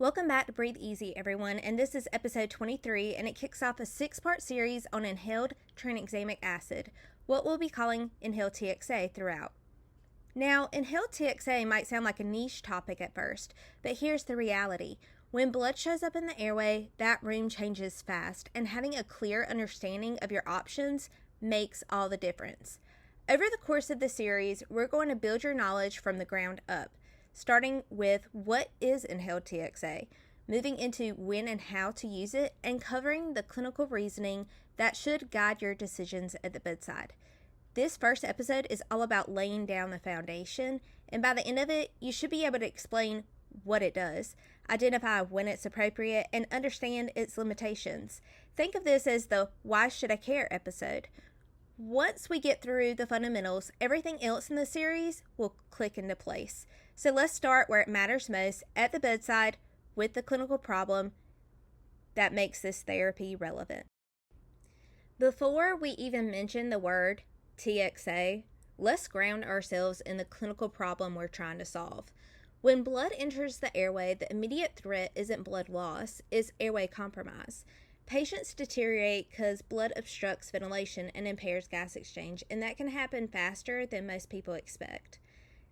Welcome back to Breathe Easy, everyone, and this is episode 23, and it kicks off a 6-part series on inhaled tranexamic acid, what we'll be calling inhaled TXA throughout. Now, inhaled TXA might sound like a niche topic at first, but here's the reality. When blood shows up in the airway, that room changes fast, and having a clear understanding of your options makes all the difference. Over the course of the series, we're going to build your knowledge from the ground up, starting with what is inhaled TXA, moving into when and how to use it, and covering the clinical reasoning that should guide your decisions at the bedside. This first episode is all about laying down the foundation, and by the end of it, you should be able to explain what it does, identify when it's appropriate, and understand its limitations. Think of this as the Why Should I Care episode. Once we get through the fundamentals, everything else in the series will click into place. So let's start where it matters most, at the bedside, with the clinical problem that makes this therapy relevant. Before we even mention the word TXA, let's ground ourselves in the clinical problem we're trying to solve. When blood enters the airway, the immediate threat isn't blood loss, it's airway compromise. Patients deteriorate because blood obstructs ventilation and impairs gas exchange, and that can happen faster than most people expect.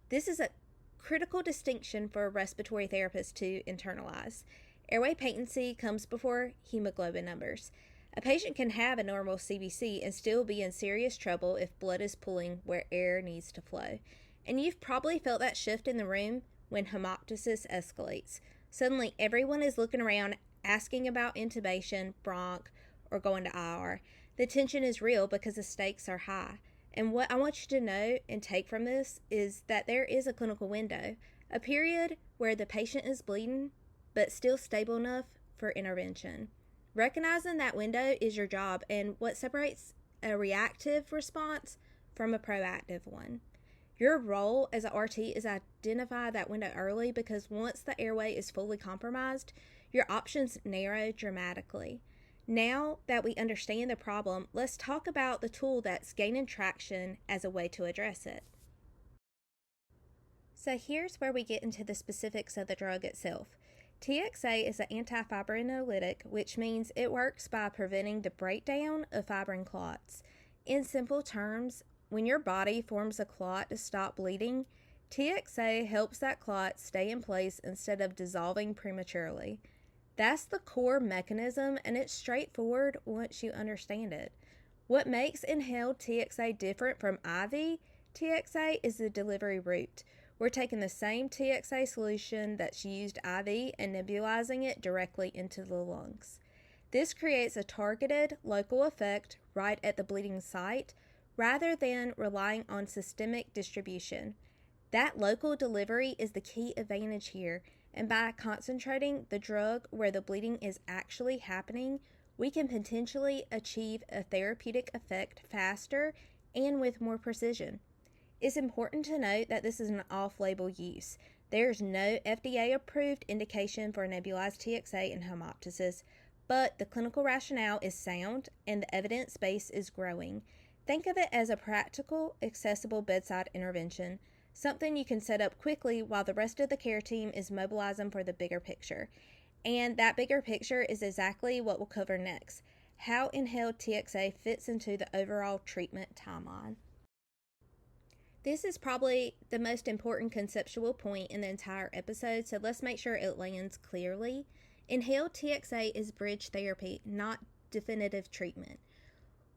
This is a critical distinction for a respiratory therapist to internalize. Airway patency comes before hemoglobin numbers. A patient can have a normal CBC and still be in serious trouble if blood is pooling where air needs to flow. And you've probably felt that shift in the room when hemoptysis escalates. Suddenly, everyone is looking around asking about intubation, bronch, or going to IR. The tension is real because the stakes are high. And what I want you to know and take from this is that there is a clinical window, a period where the patient is bleeding, but still stable enough for intervention. Recognizing that window is your job and what separates a reactive response from a proactive one. Your role as a RT is to identify that window early, because once the airway is fully compromised, your options narrow dramatically. Now that we understand the problem, let's talk about the tool that's gaining traction as a way to address it. So here's where we get into the specifics of the drug itself. TXA is an antifibrinolytic, which means it works by preventing the breakdown of fibrin clots. In simple terms, when your body forms a clot to stop bleeding, TXA helps that clot stay in place instead of dissolving prematurely. That's the core mechanism, and it's straightforward once you understand it. What makes inhaled TXA different from IV TXA is the delivery route. We're taking the same TXA solution that's used IV and nebulizing it directly into the lungs. This creates a targeted local effect right at the bleeding site, rather than relying on systemic distribution. That local delivery is the key advantage here, and by concentrating the drug where the bleeding is actually happening, we can potentially achieve a therapeutic effect faster and with more precision. It's important to note that this is an off-label use. There is no FDA-approved indication for nebulized TXA in hemoptysis, but the clinical rationale is sound and the evidence base is growing. Think of it as a practical, accessible bedside intervention, something you can set up quickly while the rest of the care team is mobilizing for the bigger picture. And that bigger picture is exactly what we'll cover next, how inhaled TXA fits into the overall treatment timeline. This is probably the most important conceptual point in the entire episode, so let's make sure it lands clearly. Inhaled TXA is bridge therapy, not definitive treatment.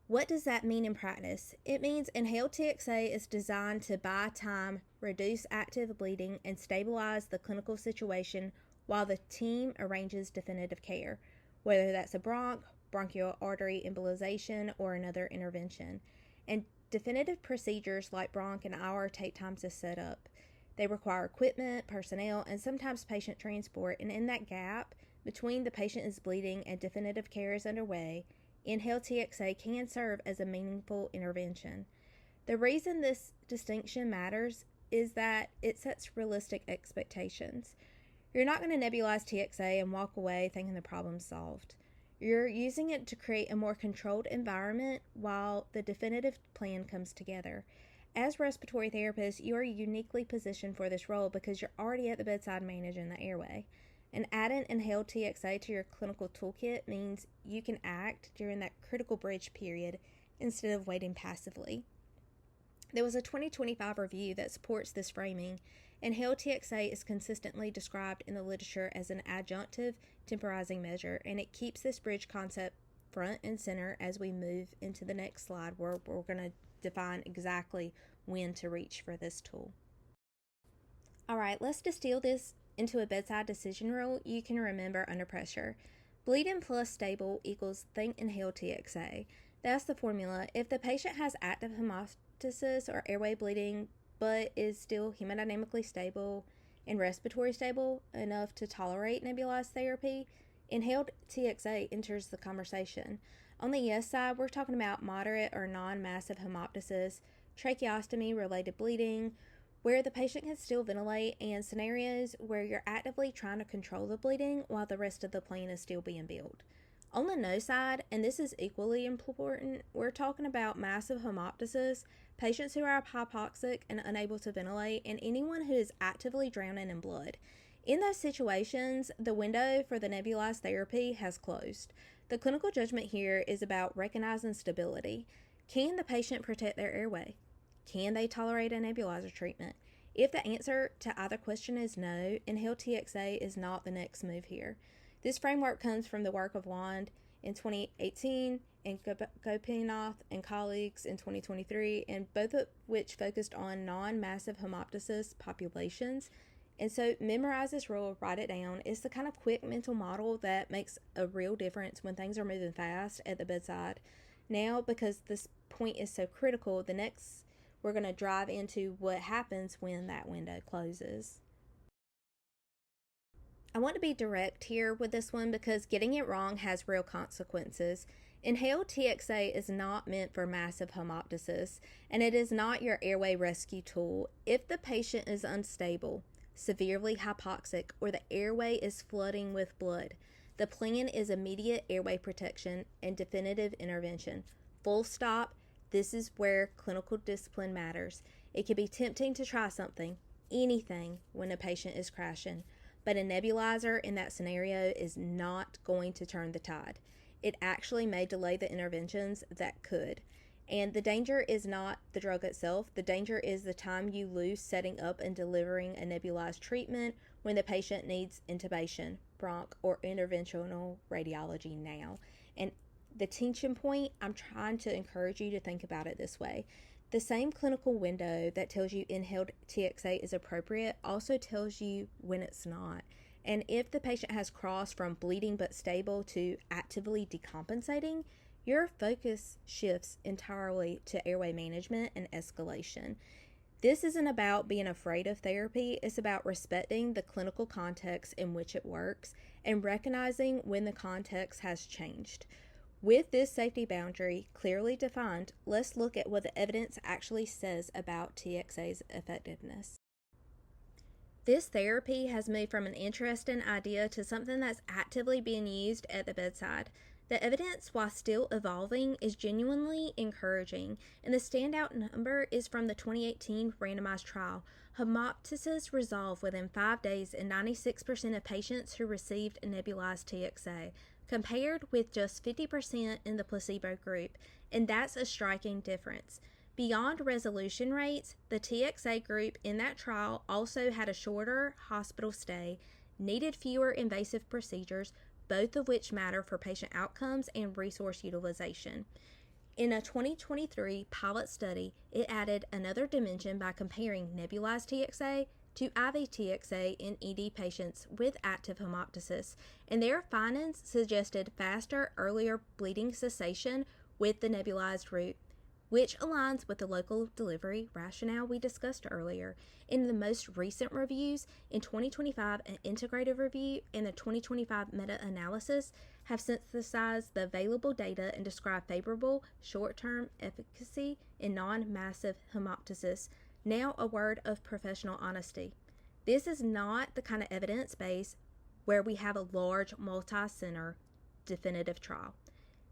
What does that mean in practice? It means inhaled TXA is designed to buy time, reduce active bleeding, and stabilize the clinical situation while the team arranges definitive care, whether that's a bronchial artery embolization, or another intervention. And definitive procedures like bronch and IR take time to set up. They require equipment, personnel, and sometimes patient transport, and in that gap between the patient is bleeding and definitive care is underway, inhaled TXA can serve as a meaningful intervention. The reason this distinction matters is that it sets realistic expectations. You're not going to nebulize TXA and walk away thinking the problem's solved. You're using it to create a more controlled environment while the definitive plan comes together. As respiratory therapists, you are uniquely positioned for this role because you're already at the bedside managing the airway. And adding inhaled TXA to your clinical toolkit means you can act during that critical bridge period instead of waiting passively. There was a 2025 review that supports this framing. Inhaled TXA is consistently described in the literature as an adjunctive temporizing measure, and it keeps this bridge concept front and center as we move into the next slide, where we're going to define exactly when to reach for this tool. All right, let's distill this into a bedside decision rule you can remember under pressure. Bleeding plus stable equals think inhaled TXA. That's the formula. If the patient has active hemoptysis or airway bleeding but is still hemodynamically stable and respiratory stable enough to tolerate nebulized therapy, inhaled TXA enters the conversation. On the yes side, we're talking about moderate or non-massive hemoptysis, tracheostomy-related bleeding, where the patient can still ventilate, and scenarios where you're actively trying to control the bleeding while the rest of the plan is still being built. On the no side, and this is equally important, we're talking about massive hemoptysis, patients who are hypoxic and unable to ventilate, and anyone who is actively drowning in blood. In those situations, the window for the nebulized therapy has closed. The clinical judgment here is about recognizing stability. Can the patient protect their airway? Can they tolerate a nebulizer treatment? If the answer to either question is no, inhaled TXA is not the next move here. This framework comes from the work of Wand in 2018 and Gopinath and colleagues in 2023, and both of which focused on non-massive hemoptysis populations. And so memorize this rule, write it down. It's the kind of quick mental model that makes a real difference when things are moving fast at the bedside. Now, because this point is so critical, we're going to drive into what happens when that window closes. I want to be direct here with this one because getting it wrong has real consequences. Inhaled TXA is not meant for massive hemoptysis, and it is not your airway rescue tool. If the patient is unstable, severely hypoxic, or the airway is flooding with blood, the plan is immediate airway protection and definitive intervention. Full stop. This is where clinical discipline matters. It can be tempting to try something, anything, when a patient is crashing, but a nebulizer in that scenario is not going to turn the tide. It actually may delay the interventions that could. And the danger is not the drug itself. The danger is the time you lose setting up and delivering a nebulized treatment when the patient needs intubation, bronch, or interventional radiology now. And the tension point, I'm trying to encourage you to think about it this way. The same clinical window that tells you inhaled TXA is appropriate also tells you when it's not. And if the patient has crossed from bleeding but stable to actively decompensating, your focus shifts entirely to airway management and escalation. This isn't about being afraid of therapy. It's about respecting the clinical context in which it works and recognizing when the context has changed. With this safety boundary clearly defined, let's look at what the evidence actually says about TXA's effectiveness. This therapy has moved from an interesting idea to something that's actively being used at the bedside. The evidence, while still evolving, is genuinely encouraging, and the standout number is from the 2018 randomized trial. Hemoptysis resolved within 5 days in 96% of patients who received a nebulized TXA, compared with just 50% in the placebo group, and that's a striking difference. Beyond resolution rates, the TXA group in that trial also had a shorter hospital stay, needed fewer invasive procedures, both of which matter for patient outcomes and resource utilization. In a 2023 pilot study, it added another dimension by comparing nebulized TXA to IV TXA in ED patients with active hemoptysis, and their findings suggested faster, earlier bleeding cessation with the nebulized route, which aligns with the local delivery rationale we discussed earlier. In the most recent reviews, in 2025, an integrative review and the 2025 meta-analysis have synthesized the available data and described favorable short-term efficacy in non-massive hemoptysis. Now a word of professional honesty. This is not the kind of evidence base where we have a large multi-center definitive trial.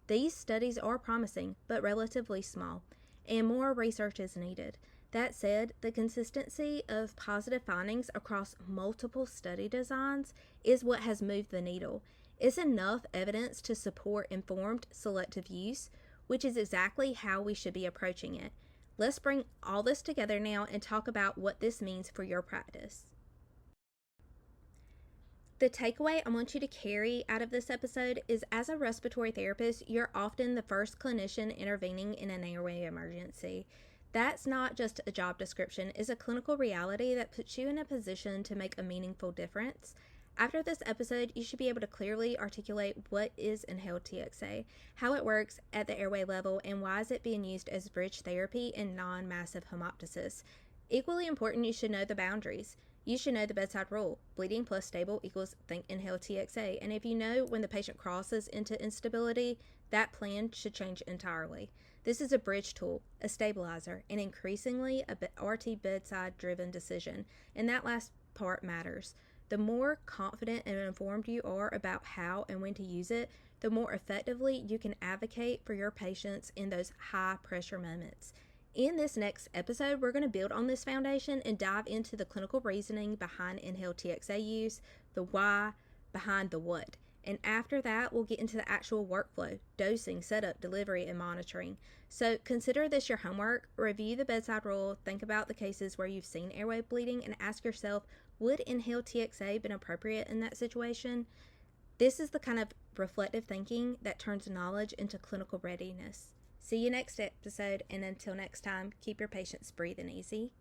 These studies are promising, but relatively small, and more research is needed. That said, the consistency of positive findings across multiple study designs is what has moved the needle. It's enough evidence to support informed selective use, which is exactly how we should be approaching it. Let's bring all this together now and talk about what this means for your practice. The takeaway I want you to carry out of this episode is, as a respiratory therapist, you're often the first clinician intervening in an airway emergency. That's not just a job description, it's a clinical reality that puts you in a position to make a meaningful difference. After this episode, you should be able to clearly articulate what is inhaled TXA, how it works at the airway level, and why is it being used as bridge therapy in non-massive hemoptysis. Equally important, you should know the boundaries. You should know the bedside rule. Bleeding plus stable equals think inhaled TXA. And if you know when the patient crosses into instability, that plan should change entirely. This is a bridge tool, a stabilizer, and increasingly a RT bedside driven decision. And that last part matters. The more confident and informed you are about how and when to use it, the more effectively you can advocate for your patients in those high pressure moments. In this next episode, we're going to build on this foundation and dive into the clinical reasoning behind inhaled TXA use, the why behind the what. And after that, we'll get into the actual workflow, dosing, setup, delivery, and monitoring. So consider this your homework. Review the bedside rule, think about the cases where you've seen airway bleeding, and ask yourself, would inhaled TXA been appropriate in that situation? This is the kind of reflective thinking that turns knowledge into clinical readiness. See you next episode, and until next time, keep your patients breathing easy.